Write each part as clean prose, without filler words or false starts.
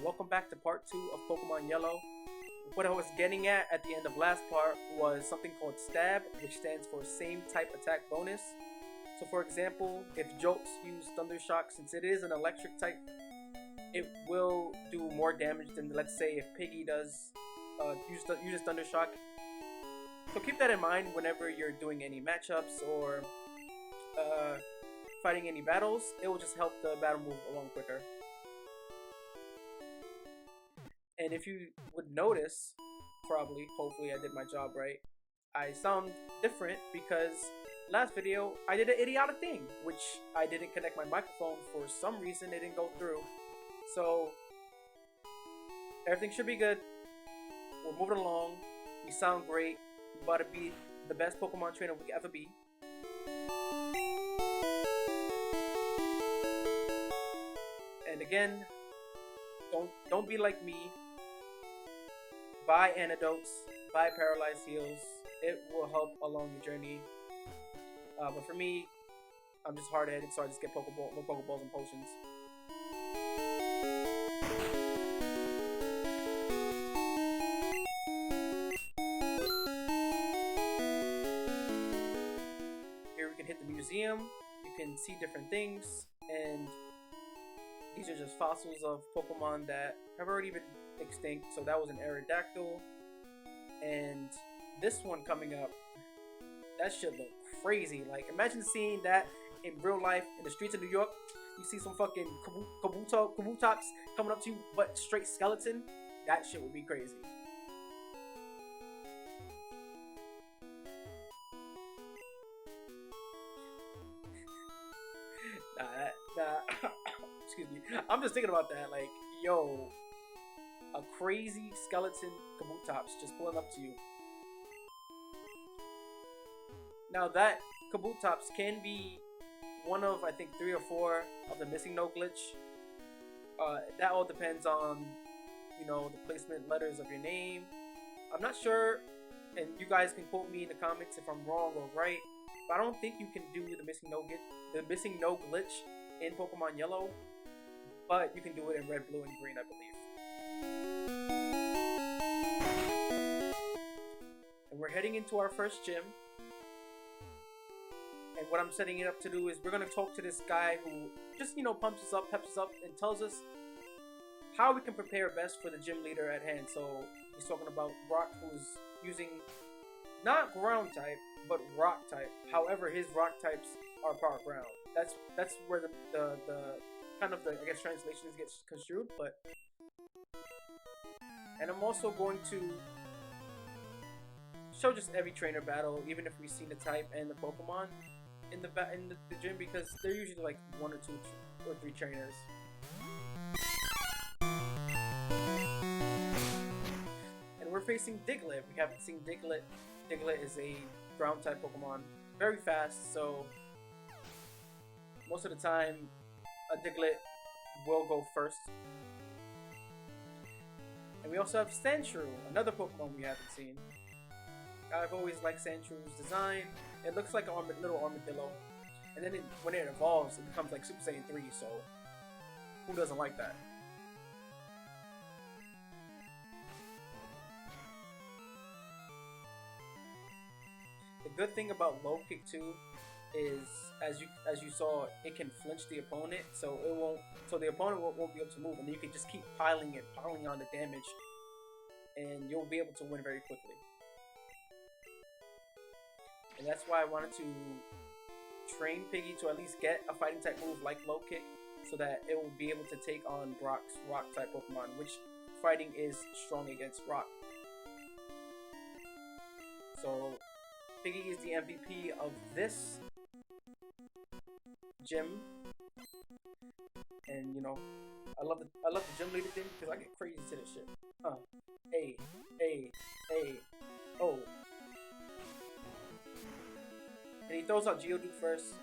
welcome back to part 2 of Pokemon Yellow. What I was getting at the end of last part was something called Stab, which stands for Same Type Attack Bonus. So for example, if Jolts use Thunder Shock, since it is an electric type, it will do more damage than, let's say, if Piggy does uses Thunder Shock. So keep that in mind whenever you're doing any matchups or fighting any battles. It will just help the battle move along quicker. And if you would notice, hopefully I did my job right, I sound different because last video I did an idiotic thing, which I didn't connect my microphone. For some reason it didn't go through. So everything should be good. We're moving along. We sound great. We're about to be the best Pokemon trainer we could ever be. And again, don't be like me. Buy antidotes, buy paralyzed heals. It will help along your journey. But for me, I'm just hard-headed, so I just get more Pokeballs and potions. Here we can hit the museum. You can see different things, and these are just fossils of Pokemon that have already been extinct. So that was an Aerodactyl, and this one coming up, that shit look crazy. Like, imagine seeing that in real life in the streets of New York. You see some fucking Kabutops coming up to you, but straight skeleton. That shit would be crazy. Excuse me. I'm just thinking about that. Like, yo, a crazy skeleton Kabutops just pulling up to you. Now that Kabutops can be one of, I think, 3 or 4 of the missing no glitch. That all depends on, the placement letters of your name. I'm not sure, and you guys can quote me in the comments if I'm wrong or right, but I don't think you can do the missing no glitch in Pokemon Yellow, but you can do it in red, blue, and green, I believe. And we're heading into our first gym. And what I'm setting it up to do is we're going to talk to this guy who just, pumps us up, peps us up, and tells us how we can prepare best for the gym leader at hand. So he's talking about Brock, who's using not ground type, but rock type. However, his rock types are part ground. That's where the kind of the, I guess, translations get construed. And I'm also going to show just every trainer battle, even if we've seen the type and the Pokemon in the gym, because they're usually like 1 or 2 or 3 trainers. And we're facing Diglett. We haven't seen Diglett. Diglett is a ground type Pokemon, very fast, so most of the time a Diglett will go first. And we also have Sandshrew, another Pokemon we haven't seen. I've always liked Sandshrew's design. It looks like a little armadillo. And then when it evolves, it becomes like Super Saiyan 3, so who doesn't like that? The good thing about low kick too is, as you saw, it can flinch the opponent, so the opponent won't be able to move, and then you can just keep piling on the damage, and you'll be able to win very quickly. And that's why I wanted to train Piggy to at least get a fighting type move like low kick, so that it will be able to take on Brock's rock type Pokemon, which fighting is strong against rock. So Piggy is the MVP of this gym, and I love the gym leader thing because I get crazy to this shit. Oh. And he throws out Geodude first.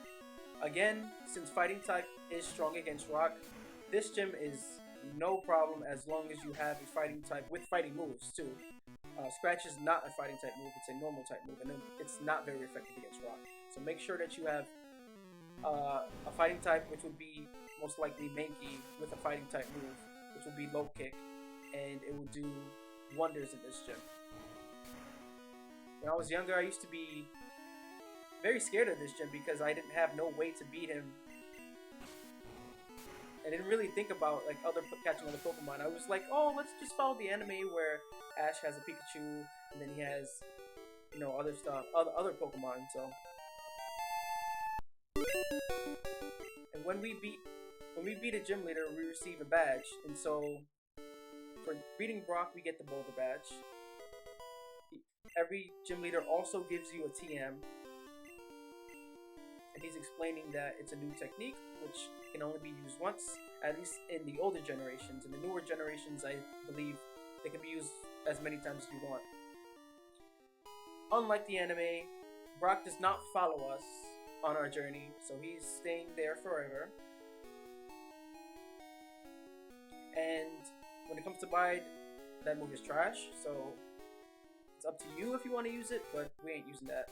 Again, since fighting type is strong against rock, this gym is no problem as long as you have a fighting type with fighting moves too. Scratch is not a fighting type move, it's a normal type move, and then it's not very effective against rock. So make sure that you have a fighting type, which would be most likely Mankey, with a fighting type move. which will be low kick, and it will do wonders in this gym. When I was younger, I used to be very scared of this gym because I didn't have no way to beat him. I didn't really think about like catching other Pokemon. I was like, oh, let's just follow the anime where Ash has a Pikachu, and then he has, you know, other stuff, other Pokemon. So, and when we beat a gym leader, we receive a badge, and so for beating Brock, we get the Boulder badge. Every gym leader also gives you a TM, and he's explaining that it's a new technique which can only be used once, at least in the older generations. In the newer generations, I believe they can be used as many times as you want. Unlike the anime, Brock does not follow us on our journey, so he's staying there forever. And when it comes to Bide, that move is trash, so it's up to you if you want to use it, but we ain't using that.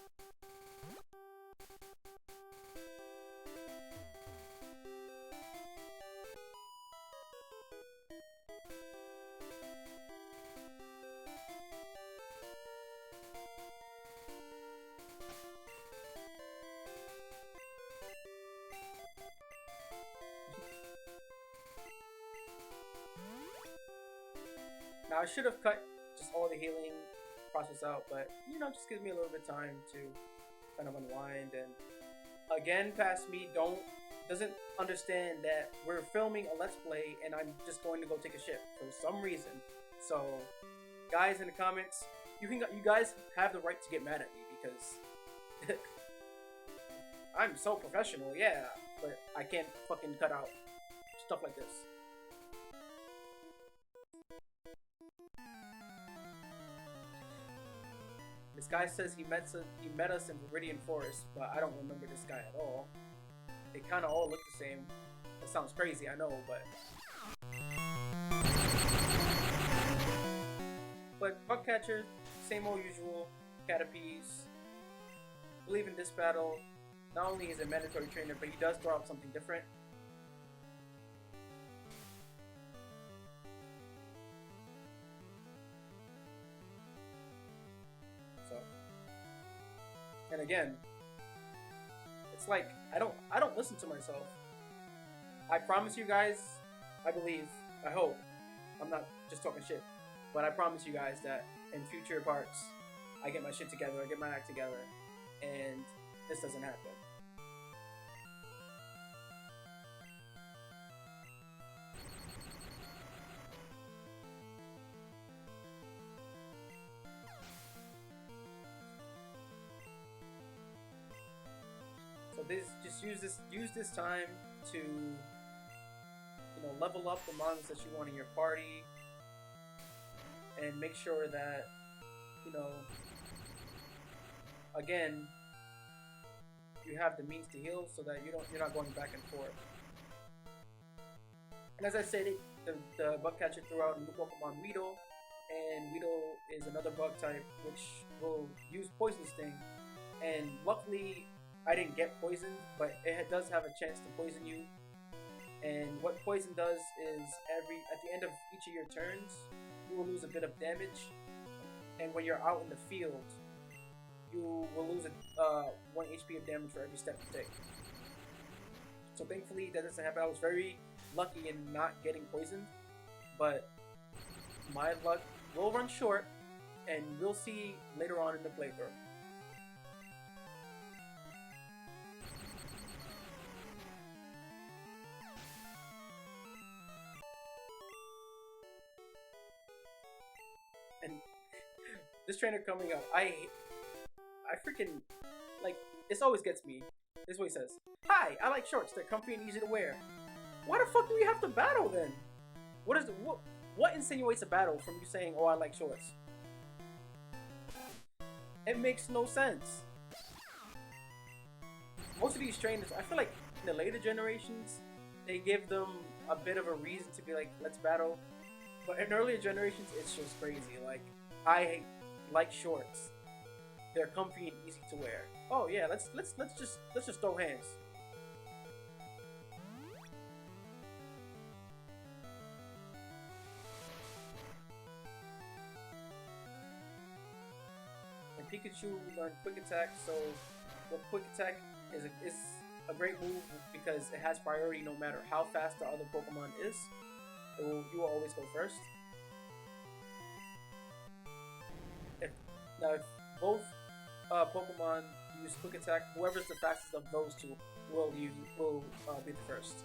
Now I should have cut just all the healing process out, but you know, just gives me a little bit of time to kind of unwind. And again, past me doesn't understand that we're filming a let's play and I'm just going to go take a shit for some reason. So guys in the comments, you guys have the right to get mad at me because I'm so professional, yeah, but I can't fucking cut out stuff like this. This guy says he met us in Viridian Forest, but I don't remember this guy at all. They kind of all look the same. That sounds crazy, I know, but bug catcher, same old usual. Caterpies. I believe in this battle, not only is a mandatory trainer, but he does throw out something different. And again, it's like I don't listen to myself. I promise you guys, I believe, I hope, I'm not just talking shit, but I promise you guys that in future parts, I get my shit together, I get my act together, and this doesn't happen. So use this time to, you know, level up the mons that you want in your party, and make sure that, you know, again, you have the means to heal so that you're not going back and forth. And as I said, the bug catcher threw out a new Pokemon, Weedle, and Weedle is another bug type which will use Poison Sting, and luckily I didn't get poisoned, but it does have a chance to poison you. And what poison does is at the end of each of your turns, you will lose a bit of damage. And when you're out in the field, you will lose 1 HP of damage for every step you take. So thankfully that doesn't happen. I was very lucky in not getting poisoned, but my luck will run short, and we'll see later on in the playthrough. And this trainer coming up, I freaking, like, this always gets me. This is what he says. Hi, I like shorts. They're comfy and easy to wear. Why the fuck do we have to battle then? What insinuates a battle from you saying, oh, I like shorts? It makes no sense. Most of these trainers, I feel like in the later generations, they give them a bit of a reason to be like, let's battle. But in earlier generations, it's just crazy. Like, I like shorts. They're comfy and easy to wear. Oh yeah, let's just throw hands. Pikachu learned Quick Attack, so the Quick Attack is a great move because it has priority no matter how fast the other Pokemon is. You will always go first. If both Pokemon use Quick Attack, whoever's the fastest of those two will be the first.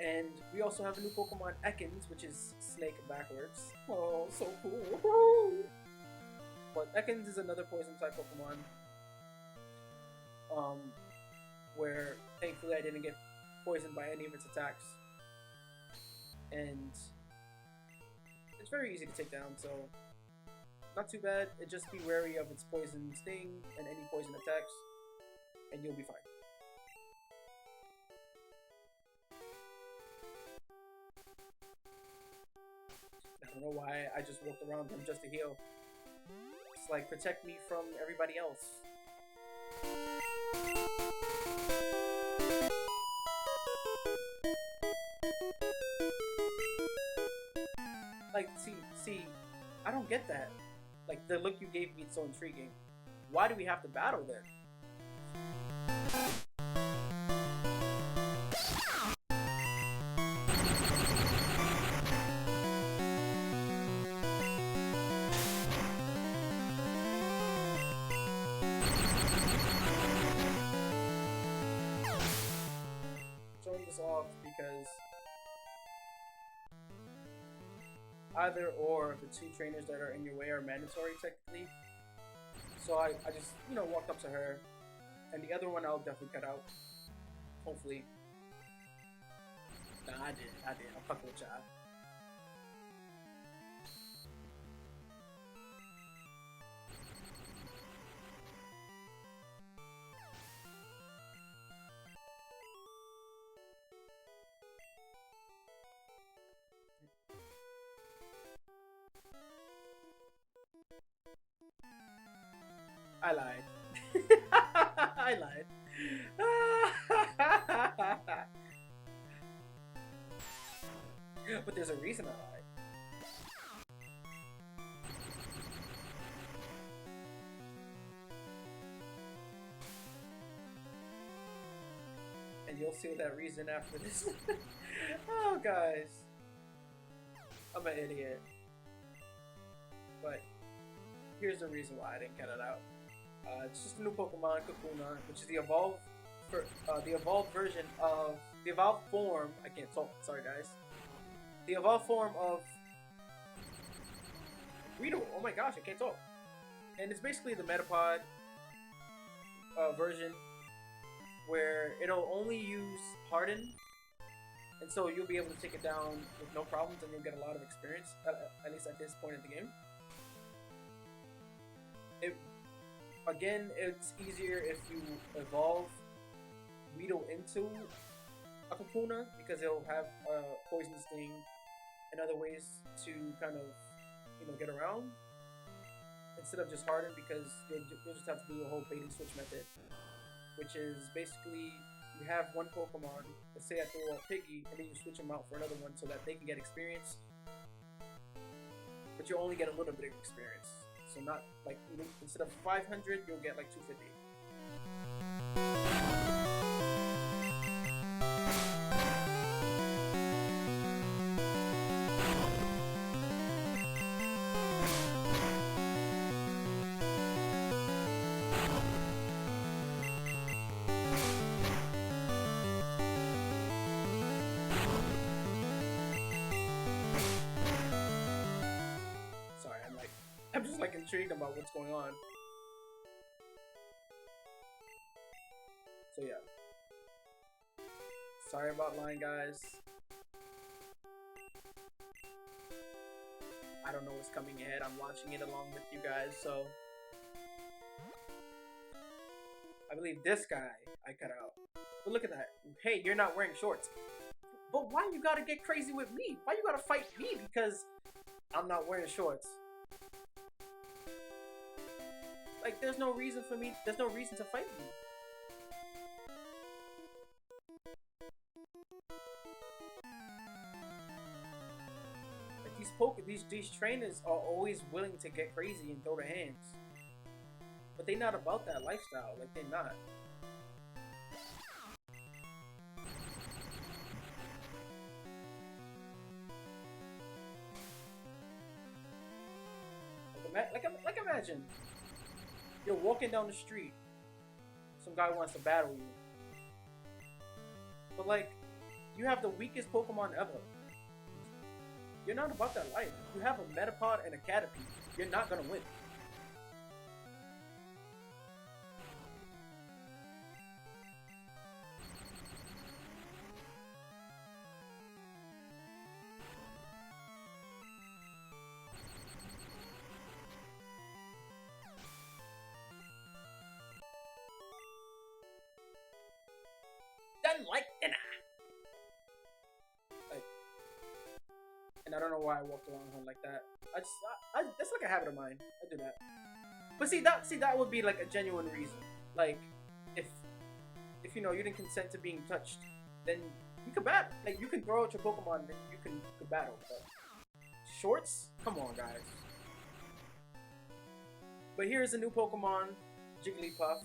And we also have a new Pokemon, Ekans, which is Snake backwards. Oh, so cool! But Ekans is another Poison type Pokemon. Where thankfully I didn't get poisoned by any of its attacks. And it's very easy to take down, so not too bad. Just be wary of its poison sting and any poison attacks, and you'll be fine. I don't know why I just walked around him just to heal. It's like, protect me from everybody else. Like, see, I don't get that. Like, the look you gave me is so intriguing. Why do we have to battle then? Showing this off because either or the two trainers that are in your way are mandatory technically. So I just, you know, walked up to her, and the other one I'll definitely cut out. Hopefully. Nah, I did. I'm fucking with y'all. I lied. I lied. But there's a reason I lied. And you'll see that reason after this. Oh, guys. I'm an idiot. But here's the reason why I didn't cut it out. It's just a new Pokemon, Kakuna, which is the evolved version of the evolved form. I can't talk. Sorry, guys. The evolved form of Weedle. Oh my gosh, I can't talk. And it's basically the Metapod version, where it'll only use Harden, and so you'll be able to take it down with no problems, and you'll get a lot of experience. At least at this point in the game. Again, it's easier if you evolve Weedle into a Kakuna, because it'll have Poison Sting and other ways to kind of, you know, get around, instead of just Harden, because you'll just have to do a whole bait and switch method, which is basically you have one Pokemon, let's say I throw a Piggy, and then you switch them out for another one so that they can get experience, but you only get a little bit of experience. So not like, instead of 500, you'll get like 250. I'm just like intrigued about what's going on. So yeah. Sorry about lying, guys. I don't know what's coming ahead. I'm watching it along with you guys, so I believe this guy I cut out. But look at that. Hey, you're not wearing shorts. But why you gotta get crazy with me? Why you gotta fight me because I'm not wearing shorts? Like, there's no reason for me, there's no reason to fight me. Like, these trainers are always willing to get crazy and throw their hands, but they not about that lifestyle. Like they're not. Like imagine you're walking down the street, some guy wants to battle you, but like you have the weakest Pokemon ever. You're not about that life. You have a Metapod and a Caterpie. You're not gonna win. Done like dinner. Like, and I don't know why I walked around him like that. That's like a habit of mine. I do that. But that would be like a genuine reason. Like, if you know you didn't consent to being touched, then you can battle. Like you can throw out your Pokemon, then you can battle. But shorts, come on, guys. But here's a new Pokemon, Jigglypuff.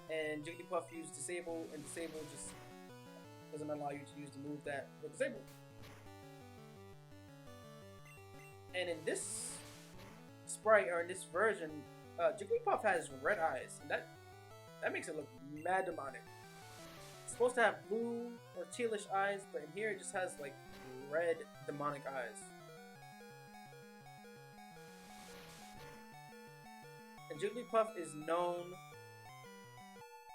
And Jigglypuff used Disable, and Disable just doesn't allow you to use the move that with Disable. And in this sprite, or in this version, Jigglypuff has red eyes, and that makes it look mad demonic. It's supposed to have blue or tealish eyes, but in here it just has like red demonic eyes. And Jigglypuff is known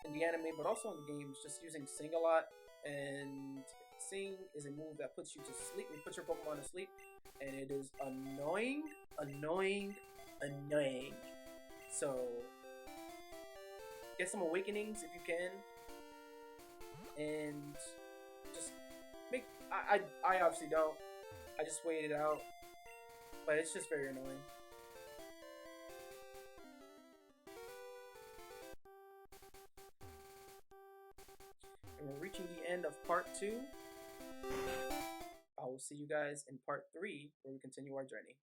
in the anime, but also in the games, just using Sing a lot. And Sing is a move that puts you to sleep. It puts your Pokemon to sleep, and it is annoying. So get some awakenings if you can, and just make. I obviously don't. I just waited it out, but it's just very annoying. And we're reaching the end of part 2. I will see you guys in part 3, where we continue our journey.